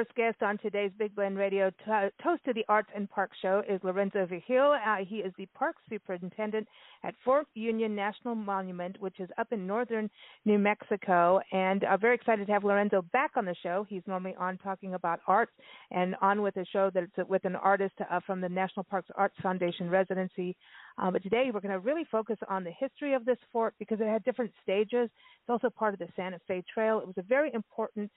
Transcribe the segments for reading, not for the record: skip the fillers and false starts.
first guest on today's Big Blend Radio Toast to the Arts and Parks show is Lorenzo Vigil. He is the Park Superintendent at Fort Union National Monument, which is up in northern New Mexico. And I'm very excited to have Lorenzo back on the show. He's normally on talking about arts and on with a show that's with an artist from the National Parks Arts Foundation residency. But today we're going to really focus on the history of this fort because it had different stages. It's also part of the Santa Fe Trail. It was a very important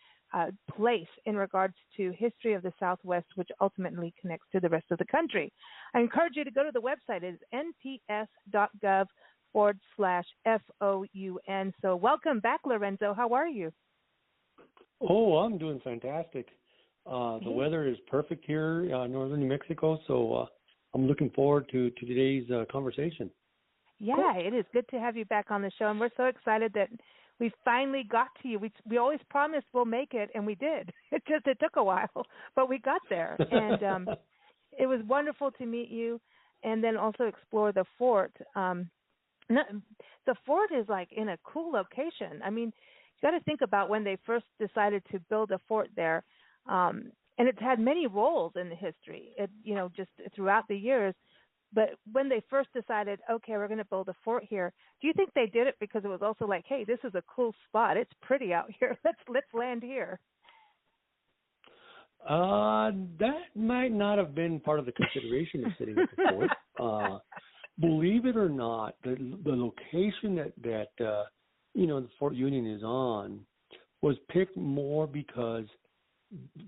place in regards to history of the Southwest, which ultimately connects to the rest of the country. I encourage you to go to the website. It's nps.gov/FOUN. So welcome back, Lorenzo. How are you? Oh, I'm doing fantastic. The weather is perfect here in northern New Mexico, so I'm looking forward to today's conversation. Yeah, it is good to have you back on the show, and we're so excited that we finally got to you. We always promised we'll make it, and we did. It took a while, but we got there. And it was wonderful to meet you and then also explore the fort. The fort is like in a cool location. I mean, you got to think about when they first decided to build a fort there. And it's had many roles in the history, just throughout the years. But when they first decided, okay, we're going to build a fort here, do you think they did it because it was also like, hey, this is a cool spot. It's pretty out here. Let's land here. That might not have been part of the consideration of sitting at the fort. Believe it or not, the location that the Fort Union is on was picked more because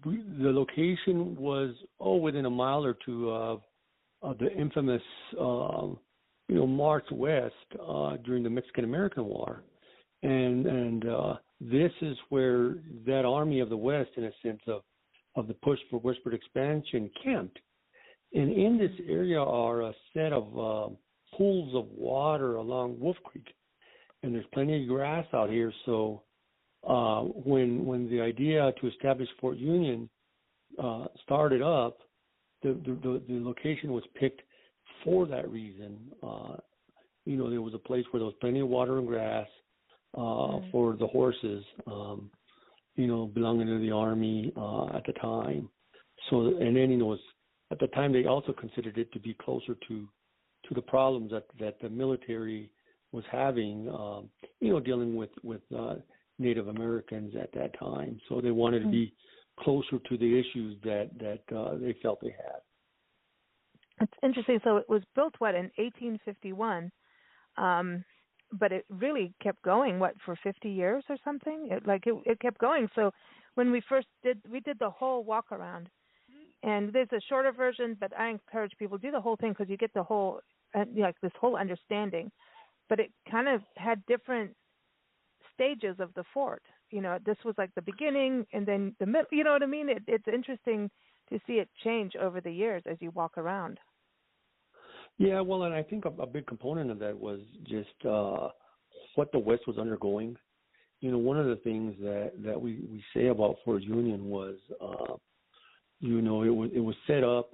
the location was within a mile or two of the infamous, March West during the Mexican-American War, and this is where that Army of the West, in a sense of the push for westward expansion, camped. And in this area are a set of pools of water along Wolf Creek, and there's plenty of grass out here. So when the idea to establish Fort Union started up, the location was picked for that reason. There was a place where there was plenty of water and grass for the horses, belonging to the Army at the time. So, and then, at the time they also considered it to be closer to the problems that the military was having, dealing with Native Americans at that time. So they wanted to be closer to the issues that they felt they had. It's interesting. So it was built, in 1851, but it really kept going, for 50 years or something? It kept going. So when we did the whole walk around, and there's a shorter version, but I encourage people to do the whole thing because you get the whole, this whole understanding. But it kind of had different stages of the fort. This was like the beginning and then the middle. You know what I mean? It's interesting to see it change over the years as you walk around. Yeah, well, and I think a big component of that was just what the West was undergoing. One of the things that we say about Fort Union was, it was set up,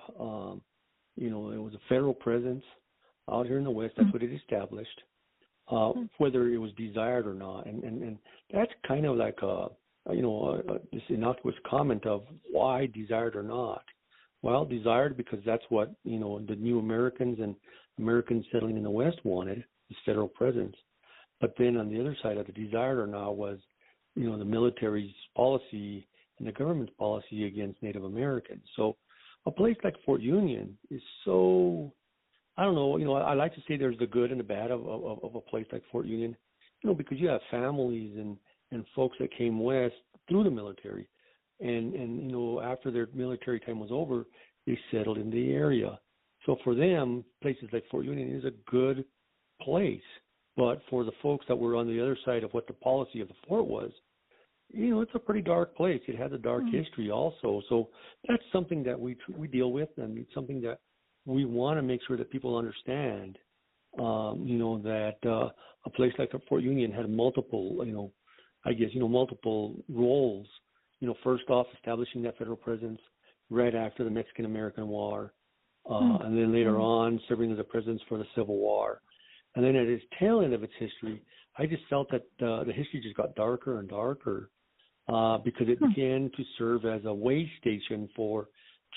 it was a federal presence out here in the West. That's what it established. Whether it was desired or not, and that's kind of like this innocuous comment of why desired or not. Well, desired because that's what the new Americans and Americans settling in the West wanted, this federal presence. But then on the other side of the desired or not was the military's policy and the government's policy against Native Americans. So a place like Fort Union is so, I don't know, I like to say there's the good and the bad of a place like Fort Union, because you have families and folks that came west through the military. And after their military time was over, they settled in the area. So for them, places like Fort Union is a good place. But for the folks that were on the other side of what the policy of the fort was, it's a pretty dark place. It has a dark history also. So that's something that we deal with, and it's something that we want to make sure that people understand, that a place like Fort Union had multiple, multiple roles. First off, establishing that federal presence right after the Mexican-American War, and then later on serving as a presence for the Civil War. And then at its tail end of its history, I just felt that the history just got darker and darker because it began to serve as a way station for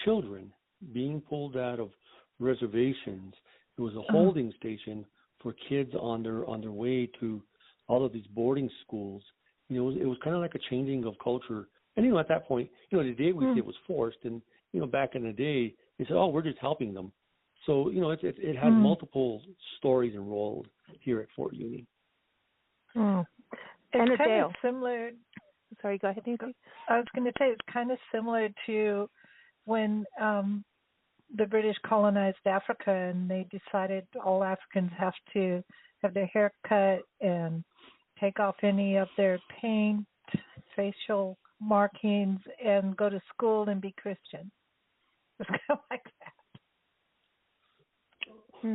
children being pulled out of reservations. It was a holding station for kids on their way to all of these boarding schools. You know, it was kind of like a changing of culture. And, you know, at that point, you know, today we say it was forced. And, you know, back in the day, they said, oh, we're just helping them. So, you know, it has multiple stories and roles here at Fort Union. And it's kind of similar. Sorry, go ahead, Nancy. I was going to say it's kind of similar to when the British colonized Africa and they decided all Africans have to have their hair cut and take off any of their paint, facial markings, and go to school and be Christian. It's kind of like that.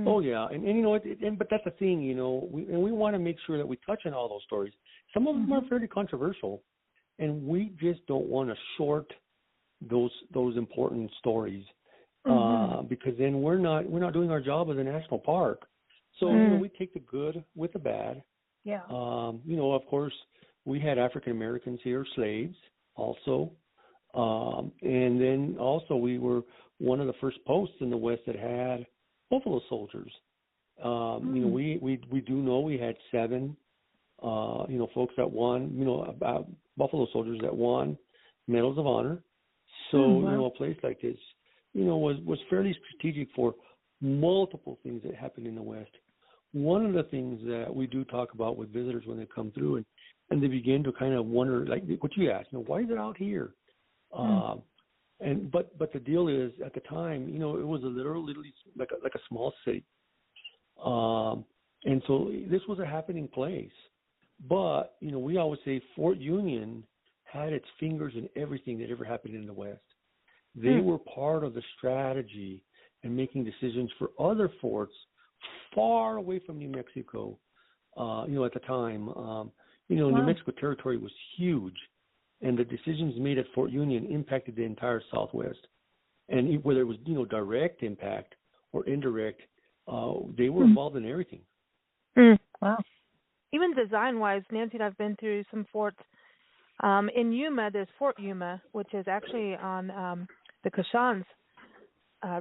Oh yeah, and you know, but that's the thing, you know, we want to make sure that we touch on all those stories. Some of them are fairly controversial, and we just don't want to short those important stories because then we're not doing our job as a national park. So you know, we take the good with the bad. Yeah. You know, of course, we had African Americans here, slaves also, and then also we were one of the first posts in the West that had buffalo soldiers. You know, we do know we had 7, you know, folks that won, you know, about buffalo soldiers that won medals of honor. So, you know, a place like this, you know, was fairly strategic for multiple things that happened in the West. One of the things that we do talk about with visitors when they come through and they begin to kind of wonder, like what you asked, you know, why is it out here? But the deal is, at the time, you know, it was literally like a small city, and so this was a happening place. But you know, we always say Fort Union had its fingers in everything that ever happened in the West. They were part of the strategy and making decisions for other forts far away from New Mexico. You know, at the time, you know, New Mexico territory was huge. And the decisions made at Fort Union impacted the entire Southwest. And whether it was, you know, direct impact or indirect, they were involved in everything. Wow. Even design-wise, Nancy and I have been through some forts. In Yuma, there's Fort Yuma, which is actually on the Cochons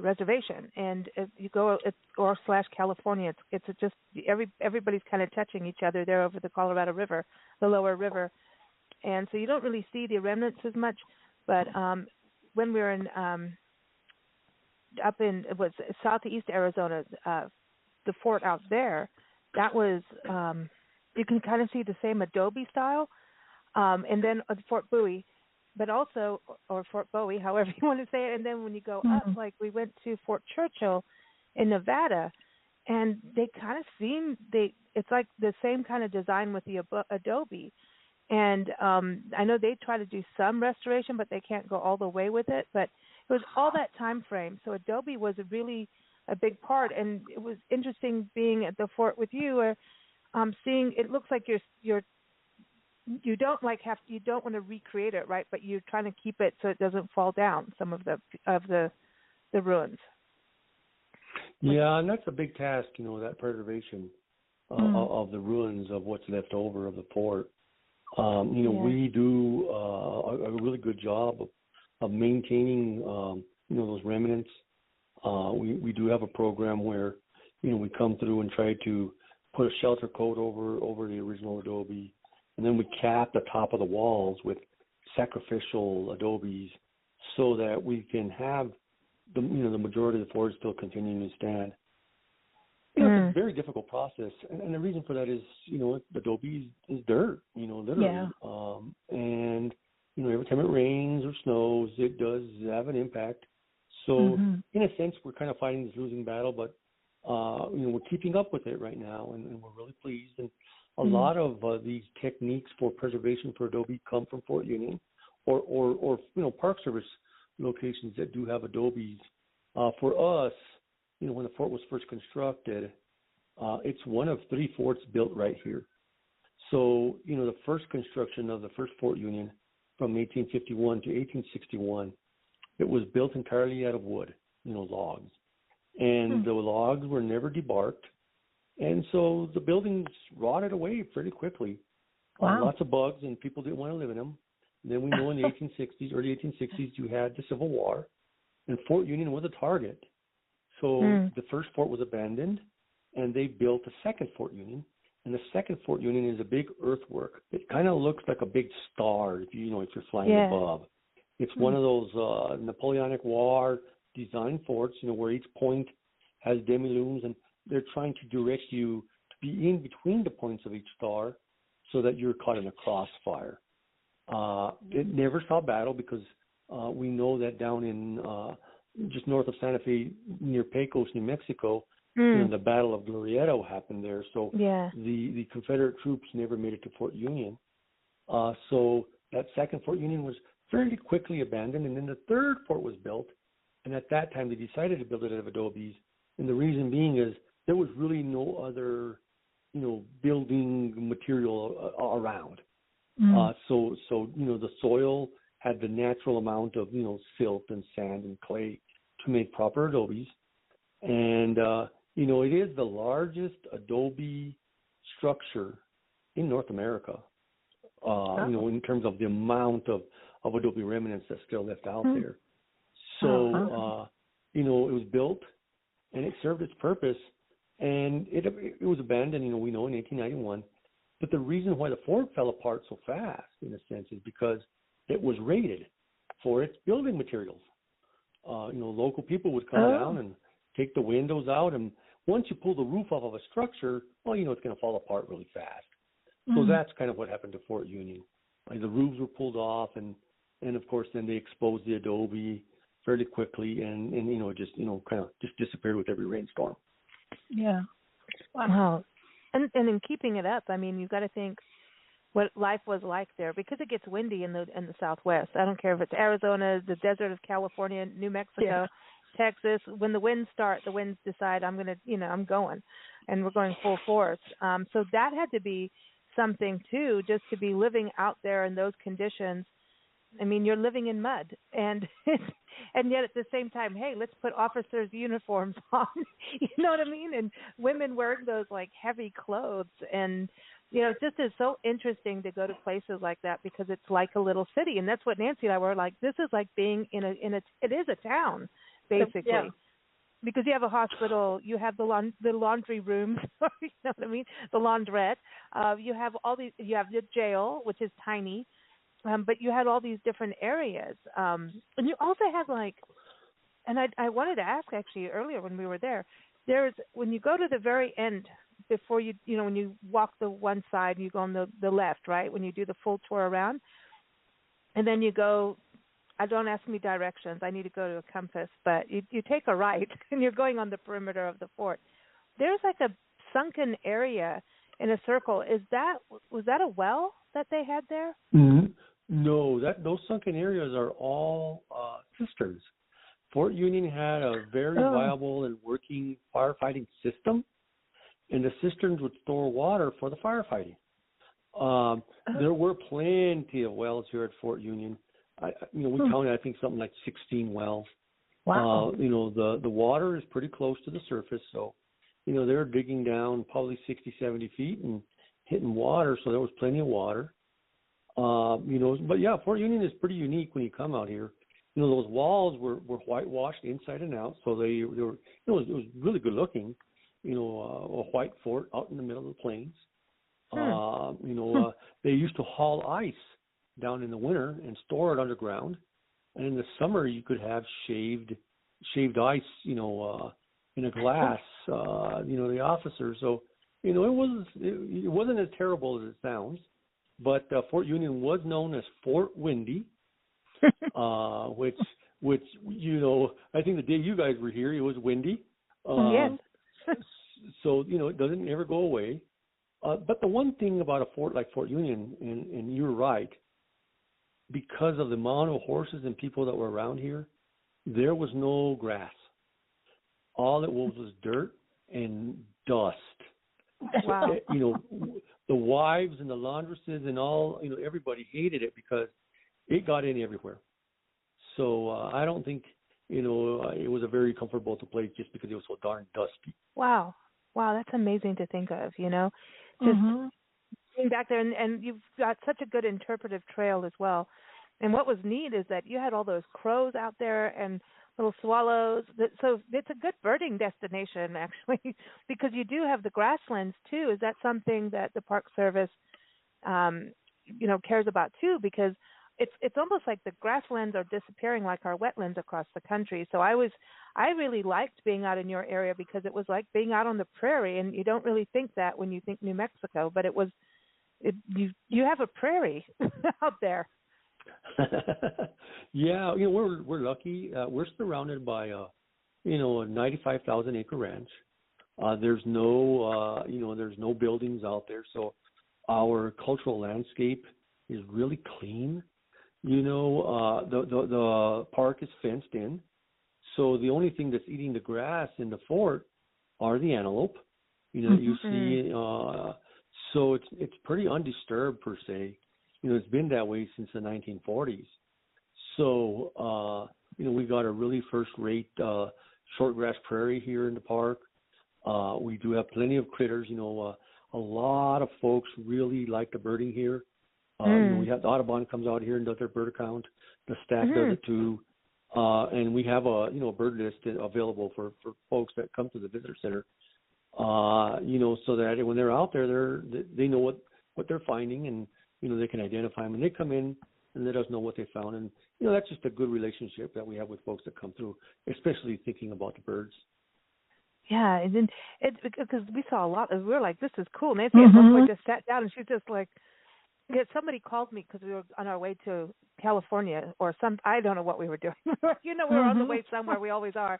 reservation. And if you go, or / California, it's just everybody's kind of touching each other there over the Colorado River, the lower river. And so you don't really see the remnants as much, but when we were in up in, it was southeast Arizona, the fort out there, that was you can kind of see the same adobe style, and then Fort Bowie, but also, or Fort Bowie, however you want to say it. And then when you go up, like we went to Fort Churchill in Nevada, and they kind of seem it's like the same kind of design with the adobe. And I know they try to do some restoration, but they can't go all the way with it. But it was all that time frame. So adobe was really a big part. And it was interesting being at the fort with you, where seeing it looks like you don't want to recreate it, right? But you're trying to keep it so it doesn't fall down. Some of the ruins. Yeah, and that's a big task, you know, that preservation of the ruins of what's left over of the fort. You know, we do a really good job of maintaining, you know, those remnants. We do have a program where, you know, we come through and try to put a shelter coat over the original adobe, and then we cap the top of the walls with sacrificial adobes so that we can have the majority of the fort still continuing to stand. You know, it's a very difficult process, and the reason for that is, you know, adobe is dirt, you know, literally. Yeah. And, you know, every time it rains or snows, it does have an impact. So, in a sense, we're kind of fighting this losing battle, but, you know, we're keeping up with it right now, and we're really pleased. And a lot of these techniques for preservation for adobe come from Fort Union or you know, Park Service locations that do have adobes. For us, you know, when the fort was first constructed, it's one of 3 forts built right here. So, you know, the first construction of the first Fort Union from 1851 to 1861, it was built entirely out of wood, you know, logs. And the logs were never debarked. And so the buildings rotted away pretty quickly. Wow. Lots of bugs, and people didn't want to live in them. Then we know in the 1860s, early 1860s, you had the Civil War, and Fort Union was a target. So the first fort was abandoned, and they built a second Fort Union. And the second Fort Union is a big earthwork. It kind of looks like a big star if you're flying above. It's one of those Napoleonic War design forts, where each point has demi-lunes, and they're trying to direct you to be in between the points of each star so that you're caught in a crossfire. It never saw battle because we know that down in just north of Santa Fe, near Pecos, New Mexico, the Battle of Glorieta happened there. So the Confederate troops never made it to Fort Union. So that second Fort Union was fairly quickly abandoned, and then the third fort was built. And at that time, they decided to build it out of adobes. And the reason being is there was really no other, building material around. So the soil had the natural amount of, silt and sand and clay to make proper adobes. And, it is the largest adobe structure in North America, in terms of the amount of adobe remnants that's still left out there. So, it was built and it served its purpose, and it was abandoned, we know, in 1891. But the reason why the fort fell apart so fast, in a sense, is because it was raided for its building materials. Local people would come down and take the windows out, and once you pull the roof off of a structure, it's going to fall apart really fast. So that's kind of what happened to Fort Union. The roofs were pulled off, and of course then they exposed the adobe fairly quickly, and just kind of just disappeared with every rainstorm. Yeah. Wow. And in keeping it up, I mean, you've got to think what life was like there, because it gets windy in the Southwest. I don't care if it's Arizona, the desert of California, New Mexico, Texas. When the winds start, the winds decide I'm going, and we're going full force. So that had to be something too, just to be living out there in those conditions. I mean, you're living in mud, and yet at the same time, hey, let's put officers' uniforms on. You know what I mean? And women wearing those like heavy clothes, and it just is so interesting to go to places like that, because it's like a little city, and that's what Nancy and I were like. This is like being in a. It is a town, basically. Yeah. Because you have a hospital, you have the laundry rooms, you know what I mean, the laundrette. You have you have the jail, which is tiny. But you had all these different areas. And you also had and I wanted to ask actually earlier when we were there, when you go to the very end, before when you walk the one side, you go on the left, right, when you do the full tour around, and then you go, don't ask me directions, I need to go to a compass, but you take a right, and you're going on the perimeter of the fort. There's like a sunken area in a circle. Was that a well that they had there? Mm-hmm. No, those sunken areas are all cisterns. Fort Union had a very viable and working firefighting system, and the cisterns would store water for the firefighting. There were plenty of wells here at Fort Union. We counted, I think, something like 16 wells. Wow. The water is pretty close to the surface, so they're digging down probably 60, 70 feet and hitting water, so there was plenty of water. But yeah, Fort Union is pretty unique when you come out here. Those walls were whitewashed inside and out, so they were, it was really good looking. A white fort out in the middle of the plains. They used to haul ice down in the winter and store it underground, and in the summer you could have shaved ice, in a glass. The officers. So it wasn't as terrible as it sounds. But Fort Union was known as Fort Windy, which I think the day you guys were here, it was windy. Yes. So it doesn't ever go away. But the one thing about a fort like Fort Union, and you're right, because of the amount of horses and people that were around here, there was no grass. All it was dirt and dust. Wow. The wives and the laundresses and all, everybody hated it because it got in everywhere. So I don't think, it was a very comfortable place just because it was so darn dusty. Wow, that's amazing to think of, just being back there, and you've got such a good interpretive trail as well. And what was neat is that you had all those crows out there and little swallows. So it's a good birding destination, actually, because you do have the grasslands, too. Is that something that the Park Service, cares about, too? Because it's almost like the grasslands are disappearing like our wetlands across the country. So I really liked being out in your area because it was like being out on the prairie, and you don't really think that when you think New Mexico, but you have a prairie out there. Yeah, we're lucky. We're surrounded by a 95,000 acre ranch. There's no buildings out there, so our cultural landscape is really clean. The park is fenced in, so the only thing that's eating the grass in the fort are the antelope. You see, so it's pretty undisturbed per se. It's been that way since the 1940s. So we got a really first-rate shortgrass prairie here in the park. We do have plenty of critters. A lot of folks really like the birding here. We have the Audubon comes out here and does their bird account. The staff does it too, and we have a bird list available for folks that come to the visitor center. So that when they're out there, they know what they're finding, and they can identify them. And they come in and let us know what they found, and that's just a good relationship that we have with folks that come through, especially thinking about the birds. Yeah, and then because we saw a lot, we were like, "This is cool." Nancy at one point just sat down, and she's just like. Somebody called me because we were on our way to California or I don't know what we were doing. We were on the way somewhere. We always are.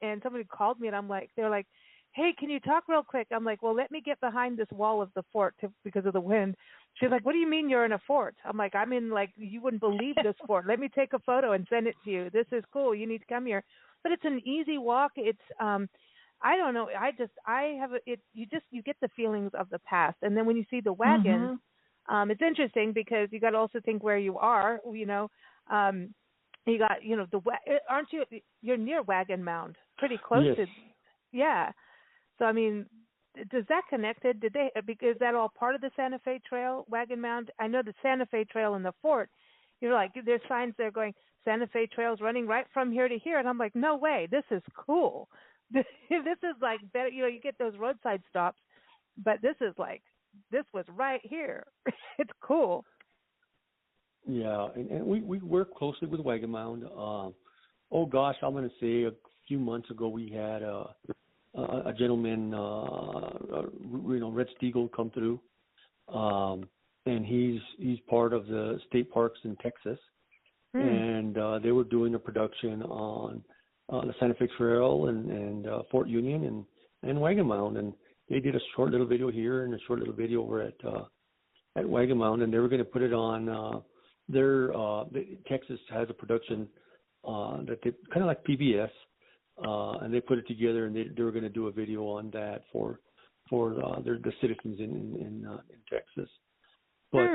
And somebody called me, and they're like, "Hey, can you talk real quick?" I'm like, "Well, let me get behind this wall of the fort because of the wind." She's like, "What do you mean you're in a fort?" I'm like, "I'm in, you wouldn't believe this fort. Let me take a photo and send it to you. This is cool. You need to come here." But it's an easy walk. It's, I don't know. You get the feelings of the past. And then when you see the wagons, it's interesting because you got to also think where you are. You got aren't you? You're near Wagon Mound, pretty close to. Yeah. So I mean, does that connected? Is that all part of the Santa Fe Trail, Wagon Mound? I know the Santa Fe Trail and the fort. There's signs there going Santa Fe Trail's running right from here to here, and I'm like, no way, this is cool. This is like better. You get those roadside stops, but this was right here. It's cool. Yeah, and we work closely with Wagon Mound. I'm going to say a few months ago we had a gentleman, Red Steagle, come through, and he's part of the state parks in Texas, and they were doing a production on the Santa Fe Trail and Fort Union and Wagon Mound, and they did a short little video here and a short little video over at Wagon Mound, and they were going to put it on Texas has a production that they kind of like PBS, and they put it together, and they were going to do a video on that for the citizens in Texas. But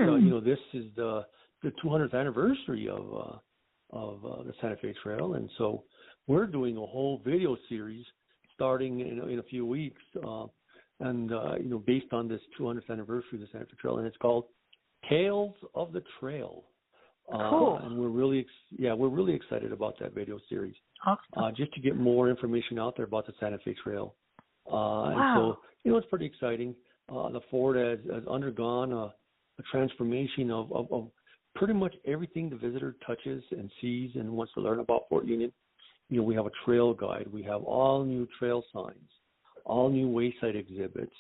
this is the 200th anniversary of the Santa Fe Trail, and so we're doing a whole video series starting in a few weeks. And based on this 200th anniversary of the Santa Fe Trail, and it's called Tales of the Trail. Cool. And we're really excited about that video series. Awesome. Just to get more information out there about the Santa Fe Trail. Wow. And so, it's pretty exciting. The fort has undergone a transformation of pretty much everything the visitor touches and sees and wants to learn about Fort Union. We have a trail guide. We have all new trail signs, all new wayside exhibits.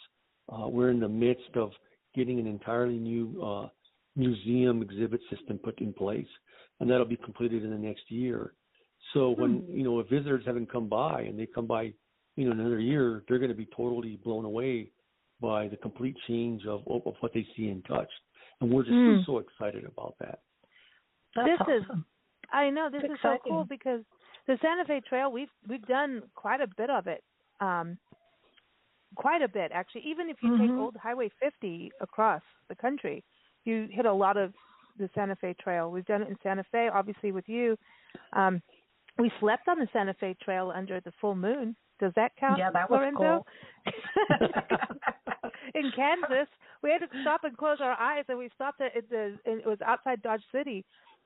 We're in the midst of getting an entirely new museum exhibit system put in place, and that'll be completed in the next year. So when, if visitors haven't come by and they come by, another year, they're going to be totally blown away by the complete change of what they see and touch. And we're just so excited about that. That's awesome. I know, this is so cool because the Santa Fe Trail, we've done quite a bit of it. Quite a bit, actually. Even if you take old Highway 50 across the country, you hit a lot of the Santa Fe Trail. We've done it in Santa Fe, obviously, with you. We slept on the Santa Fe Trail under the full moon. Does that count, yeah, that was Lorenzo? Cool. In Kansas, we had to stop and close our eyes, and we stopped it was outside Dodge City,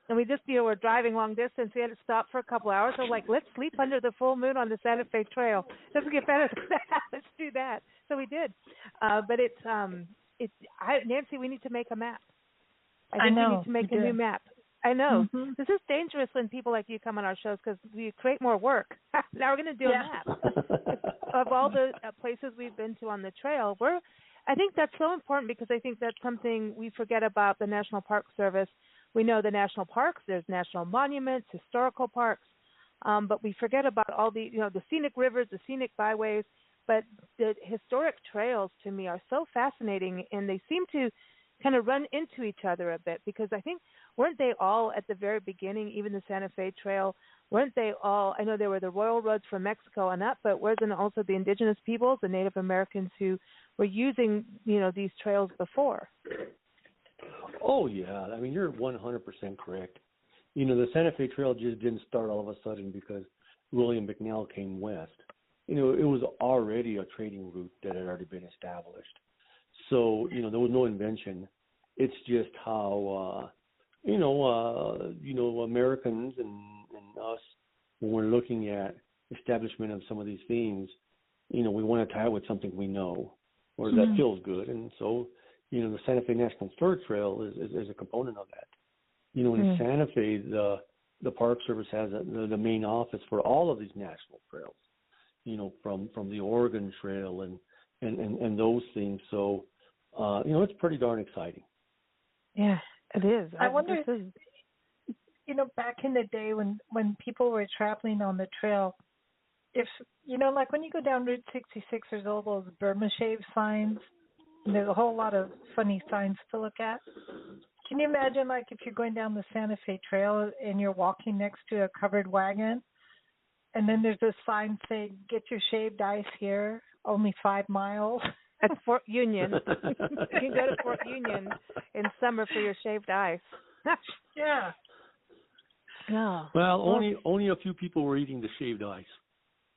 And we just, we're driving long distance. We had to stop for a couple hours. So like, let's sleep under the full moon on the Santa Fe Trail. Doesn't get better than that. Let's do that. So we did. But Nancy, we need to make a map. I think we need to make a new map. I know. Mm-hmm. This is dangerous when people like you come on our shows because we create more work. Now we're going to do a map of all the places we've been to on the trail. I think that's so important because I think that's something we forget about the National Park Service. We know the national parks, there's national monuments, historical parks, but we forget about all the, the scenic rivers, the scenic byways. But the historic trails to me are so fascinating, and they seem to kind of run into each other a bit because I think, weren't they all at the very beginning, even the Santa Fe Trail, weren't they all, I know there were the royal roads from Mexico and up, but wasn't also the indigenous peoples, the Native Americans who were using, these trails before? Oh, yeah. I mean, you're 100% correct. The Santa Fe Trail just didn't start all of a sudden because William McNell came west. It was already a trading route that had already been established. So, there was no invention. It's just how, Americans and us, when we're looking at establishment of some of these things, we want to tie it with something we know or that feels good. And so, the Santa Fe National Historic Trail is a component of that. In Santa Fe, the Park Service has the main office for all of these national trails, from the Oregon Trail and those things. So, it's pretty darn exciting. Yeah, it is. I wonder, back in the day when people were traveling on the trail, if, like when you go down Route 66, there's all those Burma shave signs, and there's a whole lot of funny signs to look at. Can you imagine, like, if you're going down the Santa Fe Trail and you're walking next to a covered wagon, and then there's a sign saying, "Get your shaved ice here, only 5 miles." At Fort Union. You can go to Fort Union in summer for your shaved ice. Yeah. No. Well, only a few people were eating the shaved ice.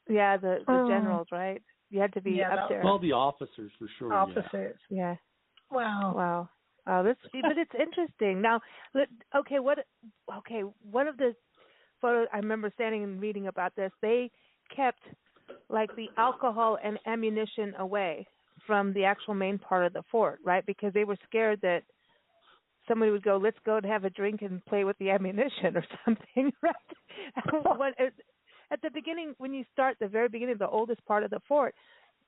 Yeah, the generals, right? You had to be up there. Well, the officers for sure. Officers. Yeah. Wow. Oh, but it's interesting. Now, one of the photos I remember standing and reading about this. They kept like the alcohol and ammunition away from the actual main part of the fort, right? Because they were scared that somebody would go, "Let's go and have a drink and play with the ammunition," or something, right? At the beginning, when you start the very beginning, the oldest part of the fort,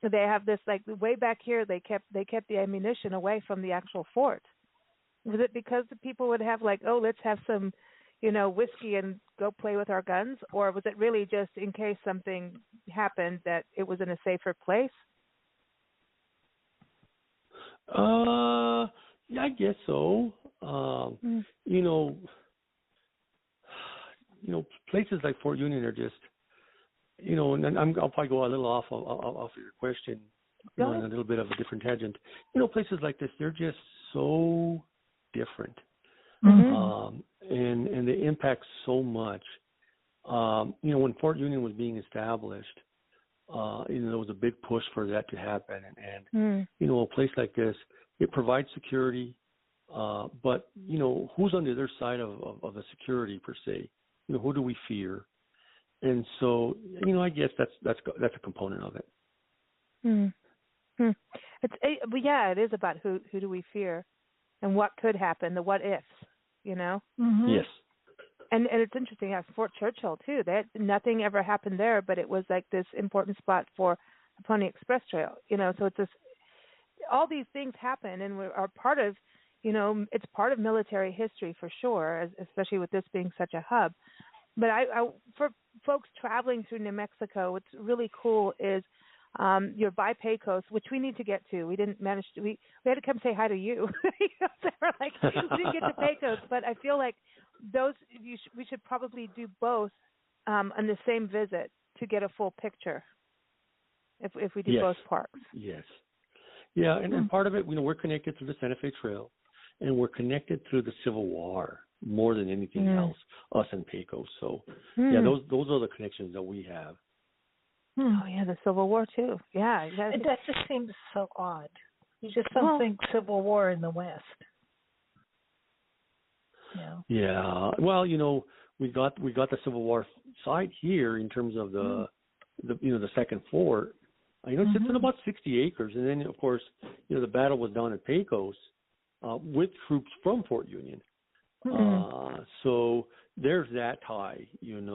they have this like way back here. They kept the ammunition away from the actual fort. Was it because the people would have like, "Oh, let's have some, whiskey and go play with our guns," or was it really just in case something happened that it was in a safer place? Yeah, I guess so. Places like Fort Union are just, and I'll probably go a little off of your question, on a little bit of a different tangent. Places like this, they're just so different, and they impact so much. When Fort Union was being established, there was a big push for that to happen, and a place like this, it provides security, but who's on the other side of the security per se? Who do we fear? And so, I guess that's a component of it. It is about who do we fear, and what could happen, the what ifs, Yes. And it's interesting, Fort Churchill too. Nothing ever happened there, but it was like this important spot for the Pony Express Trail. So it's this. All these things happen, and are part of, it's part of military history for sure, especially with this being such a hub. But for folks traveling through New Mexico, what's really cool is your by Pecos, which we need to get to. We didn't manage to. We had to come say hi to you. So we're like, we didn't get to Pecos, but I feel like we should probably do both on the same visit to get a full picture. If we do both parks. Yes. Yeah, and part of it, we're connected through the Santa Fe Trail, and we're connected through the Civil War more than anything else, us and Pecos. So, yeah, those are the connections that we have. Oh, yeah, the Civil War, too. Yeah. That just seems so odd. You just don't think Civil War in the West. Yeah. Well, we got the Civil War site here in terms of the second fort. It sits in about 60 acres, and then of course, the battle was down at Pecos with troops from Fort Union. So there's that tie, and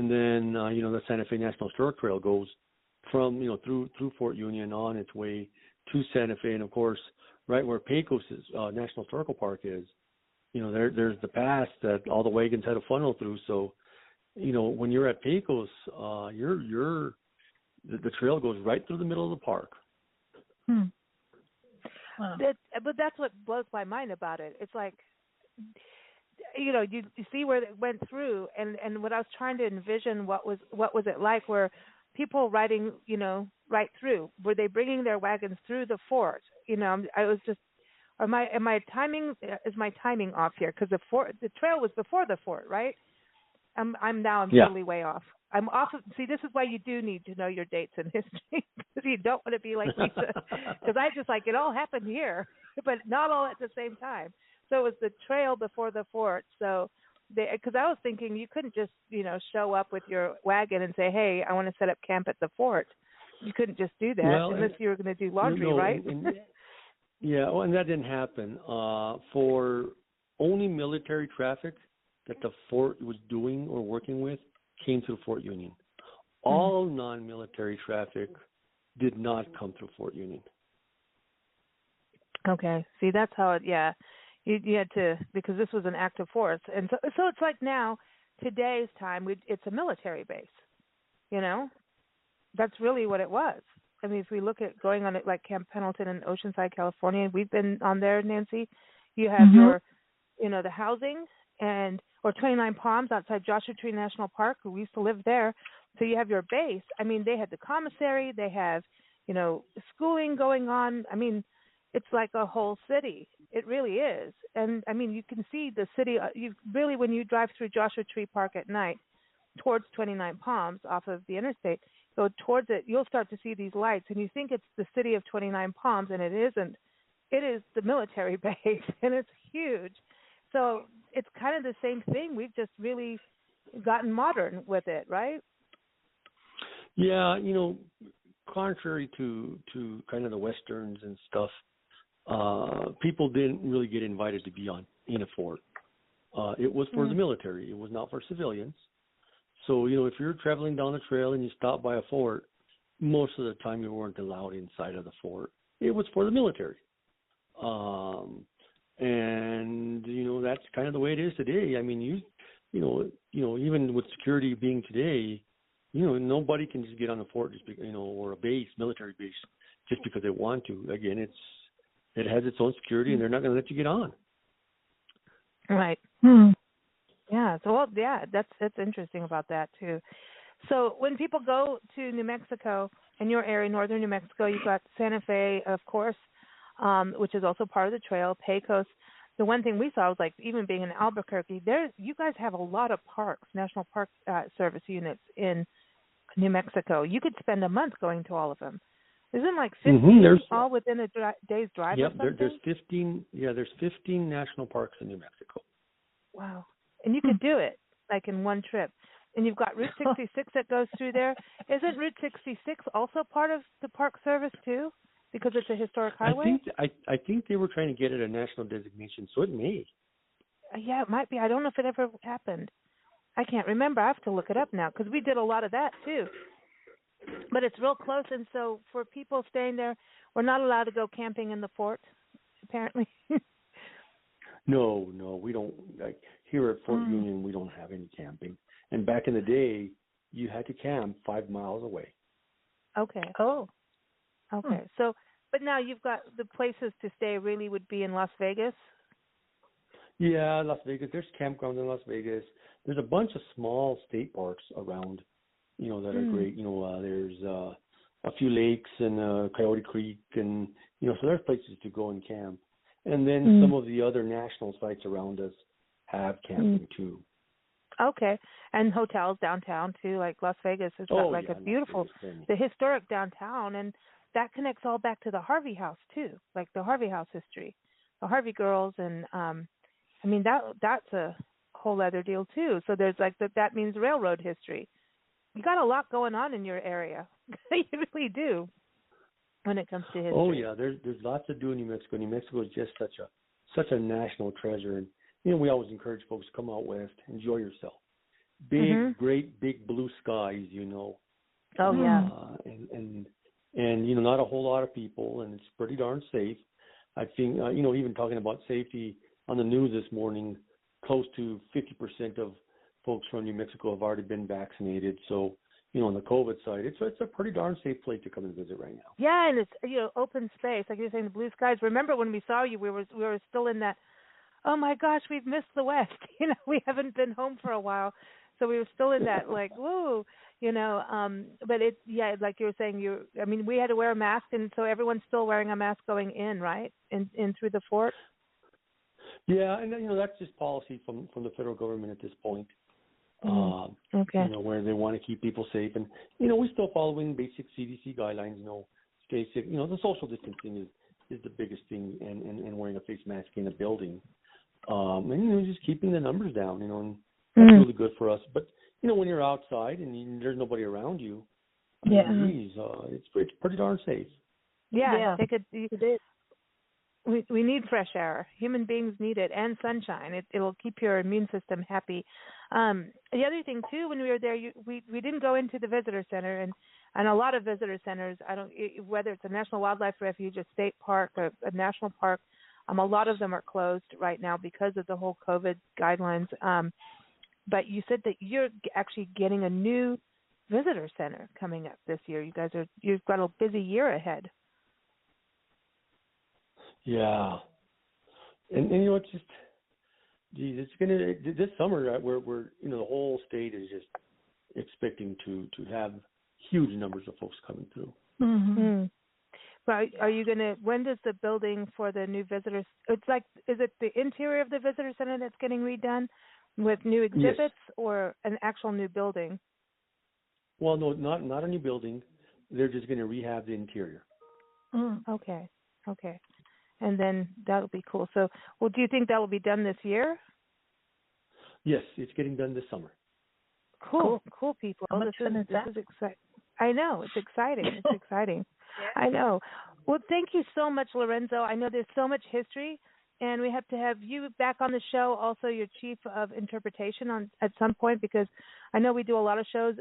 then the Santa Fe National Historic Trail goes from through Fort Union on its way to Santa Fe, and of course, right where Pecos National Historical Park is, there's the pass that all the wagons had to funnel through. So, when you're at Pecos, the trail goes right through the middle of the park. Wow. But that's what blows my mind about it. It's like, you see where it went through, and what I was trying to envision, what was it like? Were people riding, right through? Were they bringing their wagons through the fort? I was just, is my timing off here? Because the trail was before the fort, right? I'm totally way off. I'm off. See, this is why you do need to know your dates in history, because you don't want to be like Lisa. Because I just it all happened here, but not all at the same time. So it was the trail before the fort. So, because I was thinking you couldn't just show up with your wagon and say, hey, I want to set up camp at the fort. You couldn't just do that unless you were going to do laundry, right? And that didn't happen. For only military traffic that the fort was doing or working with came through Fort Union. All non-military traffic did not come through Fort Union. Okay. See, that's how it, you had to, because this was an active force. And so it's like now, today's time, it's a military base, That's really what it was. I mean, if we look at going on it like Camp Pendleton in Oceanside, California, we've been on there, Nancy. You have your, the housing or 29 Palms outside Joshua Tree National Park. We used to live there. So you have your base. I mean, they had the commissary. They have, schooling going on. I mean, it's like a whole city. It really is. And, I mean, you can see the city. When you drive through Joshua Tree Park at night towards 29 Palms off of the interstate, go towards it, you'll start to see these lights. And you think it's the city of 29 Palms, and it isn't. It is the military base, and it's huge. So it's kind of the same thing. We've just really gotten modern with it, right? Yeah, contrary to kind of the Westerns and stuff, people didn't really get invited to be in a fort. It was for the military. It was not for civilians. So, if you're traveling down the trail and you stop by a fort, most of the time you weren't allowed inside of the fort. It was for the military. And that's kind of the way it is today. I mean, even with security being today, nobody can just get on a fort just or a base, military base, just because they want to. Again, it has its own security, and they're not going to let you get on. Right. Yeah. So that's interesting about that too. So when people go to New Mexico, in your area, northern New Mexico, you've got Santa Fe, of course, which is also part of the trail, Pecos. The one thing we saw was even being in Albuquerque, you guys have a lot of parks, National Park Service units in New Mexico. You could spend a month going to all of them. Isn't 15 all within a day's drive or something? There's 15. Yeah, there's 15 national parks in New Mexico. Wow. And you could do it in one trip. And you've got Route 66 that goes through there. Isn't Route 66 also part of the Park Service too? Because it's a historic highway? I think they were trying to get it a national designation, so it may. Yeah, it might be. I don't know if it ever happened. I can't remember. I have to look it up now because we did a lot of that too. But it's real close, and so for people staying there, we're not allowed to go camping in the fort, apparently. No, we don't. Here at Fort Union, we don't have any camping. And back in the day, you had to camp 5 miles away. Okay. Oh. Okay. So, but now you've got the places to stay really would be in Las Vegas? Yeah, Las Vegas. There's campgrounds in Las Vegas. There's a bunch of small state parks around, that are great. There's a few lakes and Coyote Creek and, so there's places to go and camp. And then some of the other national sites around us have camping too. Okay. And hotels downtown too, like Las Vegas has got a beautiful, the historic downtown, and that connects all back to the Harvey House too, like the Harvey House history, the Harvey girls, and I mean, that's a whole other deal too. So there's like that means railroad history. You got a lot going on in your area. You really do when it comes to history. Oh yeah, there's lots to do in New Mexico. New Mexico is just such a national treasure, and we always encourage folks to come out west, enjoy yourself. Big, great, big blue skies, Oh yeah. And not a whole lot of people, and it's pretty darn safe. I think even talking about safety on the news this morning, close to 50% of folks from New Mexico have already been vaccinated. So, on the COVID side, it's a pretty darn safe place to come and visit right now. Yeah, and it's open space, like you're saying, the blue skies. Remember when we saw you, we were still in that. Oh my gosh, we've missed the West. We haven't been home for a while, so we were still in that like woo. But like you were saying, we had to wear a mask, and so everyone's still wearing a mask going in, right, in through the fort. Yeah, and that's just policy from the federal government at this point. Okay. Where they want to keep people safe, and we're still following basic CDC guidelines. Stay safe. The social distancing is the biggest thing, and wearing a face mask in a building, and just keeping the numbers down. And that's really good for us. But when you're outside and there's nobody around you, it's pretty darn safe. Yeah. We need fresh air. Human beings need it, and sunshine. It'll keep your immune system happy. The other thing too, when we were there, we didn't go into the visitor center, and a lot of visitor centers, whether it's a national wildlife refuge, a state park, a national park, a lot of them are closed right now because of the whole COVID guidelines. But you said that you're actually getting a new visitor center coming up this year. You've got a busy year ahead. Yeah, and it's just, it's gonna this summer we're the whole state is just expecting to have huge numbers of folks coming through. Mm-hmm. Well, are you gonna? When does the building for the new visitors? It's like, is it the interior of the visitor center that's getting redone with new exhibits, yes, or an actual new building? Well, no, not a new building. They're just going to rehab the interior. Okay. And then that'll be cool. So, do you think that will be done this year? Yes, it's getting done this summer. Cool, people. This is exciting. I know, it's exciting. It's exciting. Yeah. I know. Well, thank you so much, Lorenzo. I know there's so much history, and we have to have you back on the show, also your chief of interpretation at some point, because I know we do a lot of shows,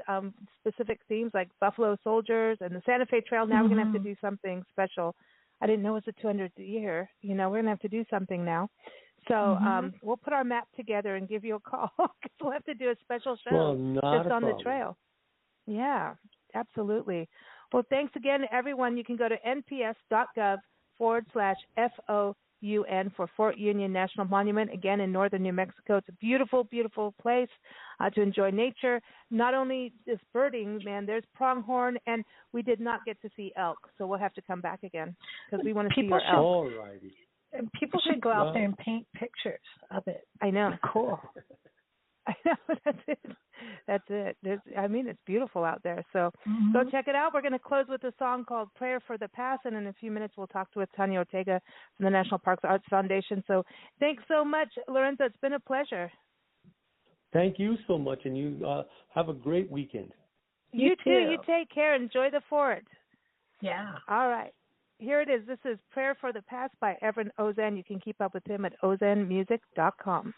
specific themes like Buffalo Soldiers and the Santa Fe Trail. Now we're going to have to do something special. I didn't know it was the 200th year. We're going to have to do something now. So we'll put our map together and give you a call, because we'll have to do a special show just on the trail. Yeah, absolutely. Well, thanks again, everyone. You can go to nps.gov/FOUN for Fort Union National Monument, again in northern New Mexico. It's a beautiful, beautiful place to enjoy nature. Not only this birding, man, there's pronghorn, and we did not get to see elk, so we'll have to come back again because we want to see your elk. All righty. And people should go out there and paint pictures of it. I know. Cool. I know, that's it. It's beautiful out there. So go check it out. We're going to close with a song called Prayer for the Past, and in a few minutes we'll talk with Tanya Ortega from the National Parks Arts Foundation. So thanks so much, Lorenzo. It's been a pleasure. Thank you so much, and you have a great weekend. You too. You take care. Enjoy the fort. Yeah. All right. Here it is. This is Prayer for the Past by Everett Ozan. You can keep up with him at ozanmusic.com.